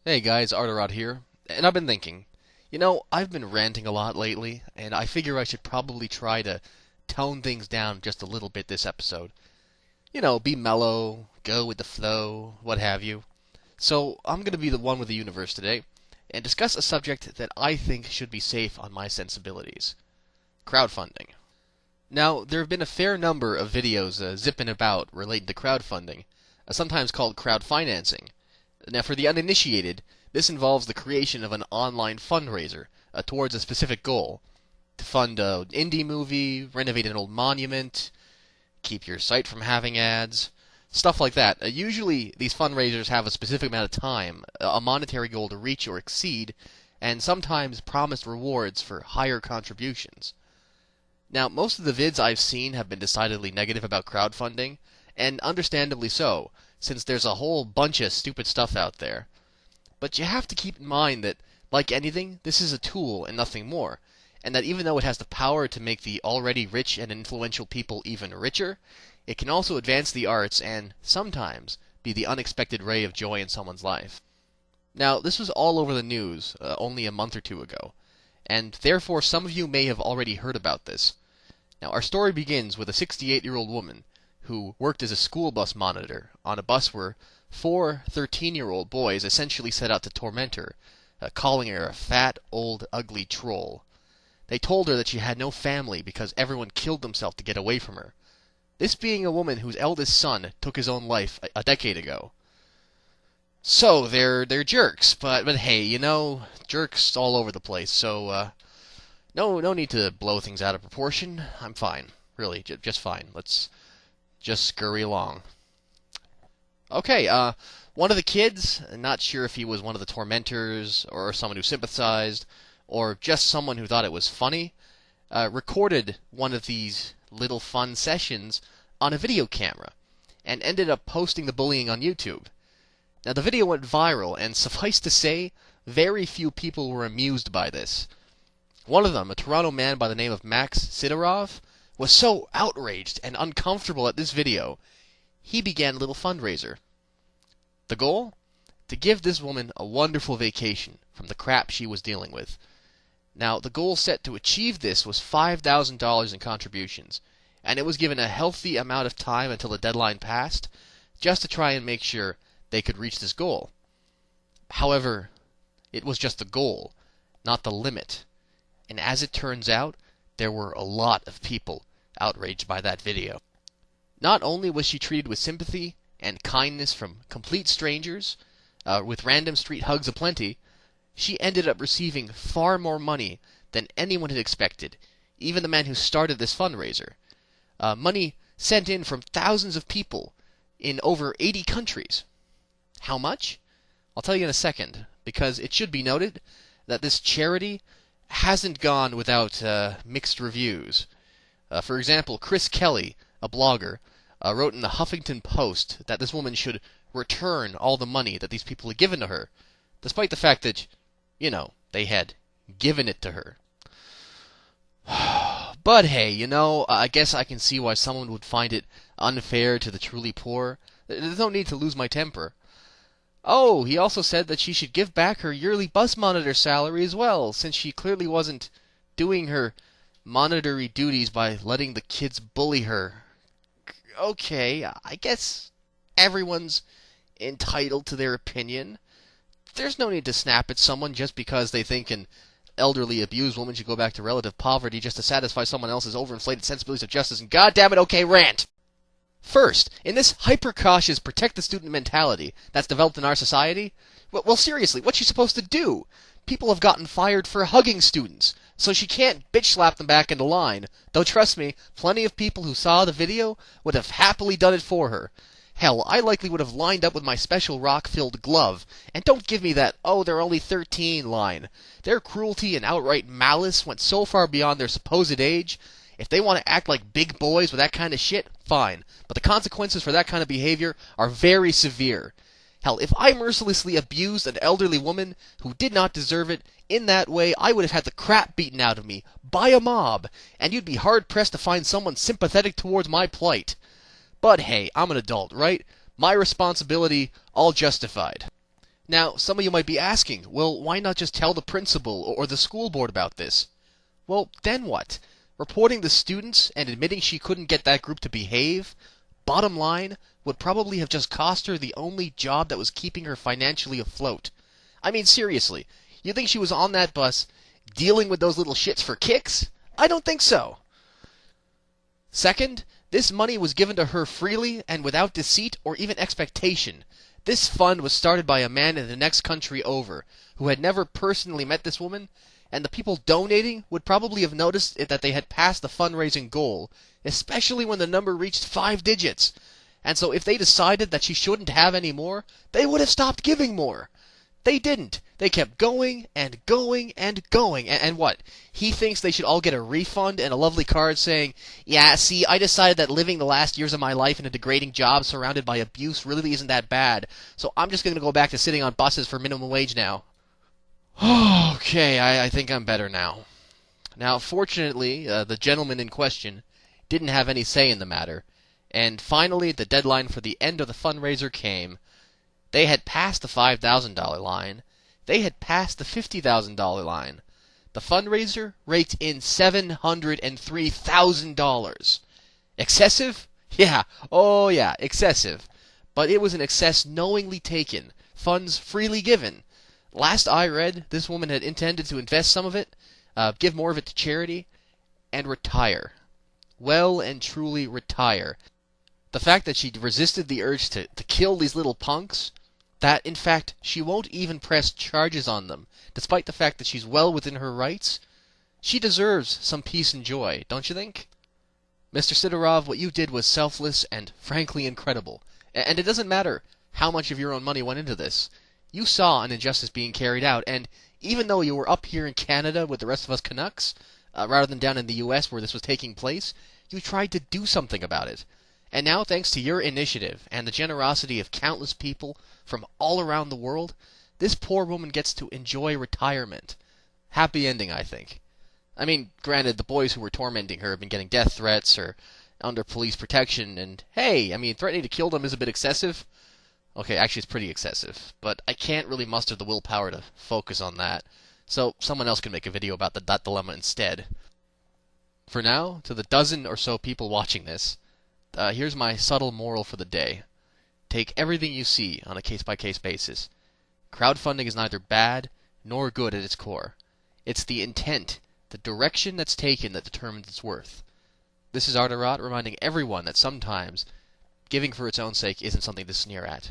Hey guys, Arterod here, and I've been thinking, I've been ranting a lot lately, and I figure I should probably try to tone things down just a little bit this episode. Be mellow, go with the flow, what have you. So I'm going to be the one with the universe today, and discuss a subject that I think should be safe on my sensibilities. Crowdfunding. Now, there have been a fair number of videos zipping about related to crowdfunding, sometimes called crowdfinancing. Now, for the uninitiated, this involves the creation of an online fundraiser towards a specific goal to fund an indie movie, renovate an old monument, keep your site from having ads, stuff like that. Usually, these fundraisers have a specific amount of time, a monetary goal to reach or exceed, and sometimes promised rewards for higher contributions. Now, most of the vids I've seen have been decidedly negative about crowdfunding, and understandably so, since there's a whole bunch of stupid stuff out there. But you have to keep in mind that, like anything, this is a tool and nothing more, and that even though it has the power to make the already rich and influential people even richer, it can also advance the arts and, sometimes, be the unexpected ray of joy in someone's life. Now, this was all over the news only a month or two ago, and therefore some of you may have already heard about this. Now, our story begins with a 68-year-old woman who worked as a school bus monitor on a bus where four 13-year-old boys essentially set out to torment her, calling her a fat, old, ugly troll. They told her that she had no family because everyone killed themselves to get away from her. This being a woman whose eldest son took his own life a decade ago. So they're jerks, but hey, jerks all over the place. So no need to blow things out of proportion. I'm fine, really, just fine. Let's just scurry along. Okay, one of the kids, not sure if he was one of the tormentors or someone who sympathized or just someone who thought it was funny, recorded one of these little fun sessions on a video camera and ended up posting the bullying on YouTube. Now, the video went viral, and suffice to say, very few people were amused by this. One of them, a Toronto man by the name of Max Sidorov, was so outraged and uncomfortable at this video, he began a little fundraiser. The goal? To give this woman a wonderful vacation from the crap she was dealing with. Now, the goal set to achieve this was $5,000 in contributions, and it was given a healthy amount of time until the deadline passed, just to try and make sure they could reach this goal. However, it was just the goal, not the limit. And as it turns out, there were a lot of people outraged by that video. Not only was she treated with sympathy and kindness from complete strangers, with random street hugs aplenty, she ended up receiving far more money than anyone had expected, even the man who started this fundraiser. Money sent in from thousands of people in over 80 countries. How much? I'll tell you in a second, because it should be noted that this charity hasn't gone without mixed reviews. For example, Chris Kelly, a blogger, wrote in the Huffington Post that this woman should return all the money that these people had given to her, despite the fact that, they had given it to her. But hey, I guess I can see why someone would find it unfair to the truly poor. There's no need to lose my temper. Oh, he also said that she should give back her yearly bus monitor salary as well, since she clearly wasn't doing her monitory duties by letting the kids bully her. Okay, I guess everyone's entitled to their opinion. There's no need to snap at someone just because they think an elderly abused woman should go back to relative poverty just to satisfy someone else's overinflated sensibilities of justice and goddamn it, okay, rant! First, in this hyper-cautious protect-the-student mentality that's developed in our society, well, seriously, what's she supposed to do? People have gotten fired for hugging students, so she can't bitch-slap them back into line. Though trust me, plenty of people who saw the video would have happily done it for her. Hell, I likely would have lined up with my special rock-filled glove. And don't give me that, oh, they're only 13 line. Their cruelty and outright malice went so far beyond their supposed age. If they want to act like big boys with that kind of shit, fine. But the consequences for that kind of behavior are very severe. Hell, if I mercilessly abused an elderly woman who did not deserve it in that way, I would have had the crap beaten out of me by a mob, and you'd be hard-pressed to find someone sympathetic towards my plight. But hey, I'm an adult, right? My responsibility all justified. Now, some of you might be asking, well, why not just tell the principal or the school board about this? Well, then what? Reporting the students and admitting she couldn't get that group to behave, bottom line, would probably have just cost her the only job that was keeping her financially afloat. I mean, seriously, you think she was on that bus dealing with those little shits for kicks? I don't think so. Second, this money was given to her freely and without deceit or even expectation. This fund was started by a man in the next country over, who had never personally met this woman, and the people donating would probably have noticed that they had passed the fundraising goal, especially when the number reached 5 digits. And so if they decided that she shouldn't have any more, they would have stopped giving more. They didn't. They kept going and going and going. And what? He thinks they should all get a refund and a lovely card saying, yeah, see, I decided that living the last years of my life in a degrading job surrounded by abuse really isn't that bad, so I'm just going to go back to sitting on buses for minimum wage now. Okay, I think I'm better now. Now, fortunately, the gentleman in question didn't have any say in the matter, and finally the deadline for the end of the fundraiser came. They had passed the $5,000 line. They had passed the $50,000 line. The fundraiser raked in $703,000. Excessive? Yeah. Oh, yeah, excessive. But it was an excess knowingly taken, funds freely given. Last I read, this woman had intended to invest some of it, give more of it to charity, and retire. Well and truly retire. The fact that she resisted the urge to kill these little punks, that, in fact, she won't even press charges on them, despite the fact that she's well within her rights, she deserves some peace and joy, don't you think? Mr. Sidorov, what you did was selfless and frankly incredible. And it doesn't matter how much of your own money went into this. You saw an injustice being carried out, and even though you were up here in Canada with the rest of us Canucks, rather than down in the U.S. where this was taking place, you tried to do something about it. And now, thanks to your initiative and the generosity of countless people from all around the world, this poor woman gets to enjoy retirement. Happy ending, I think. I mean, granted, the boys who were tormenting her have been getting death threats or under police protection, and hey, I mean, threatening to kill them is a bit excessive. Okay, actually, it's pretty excessive, but I can't really muster the willpower to focus on that, so someone else can make a video about that dilemma instead. For now, to the dozen or so people watching this, here's my subtle moral for the day. Take everything you see on a case-by-case basis. Crowdfunding is neither bad nor good at its core. It's the intent, the direction that's taken that determines its worth. This is Arterot reminding everyone that sometimes giving for its own sake isn't something to sneer at.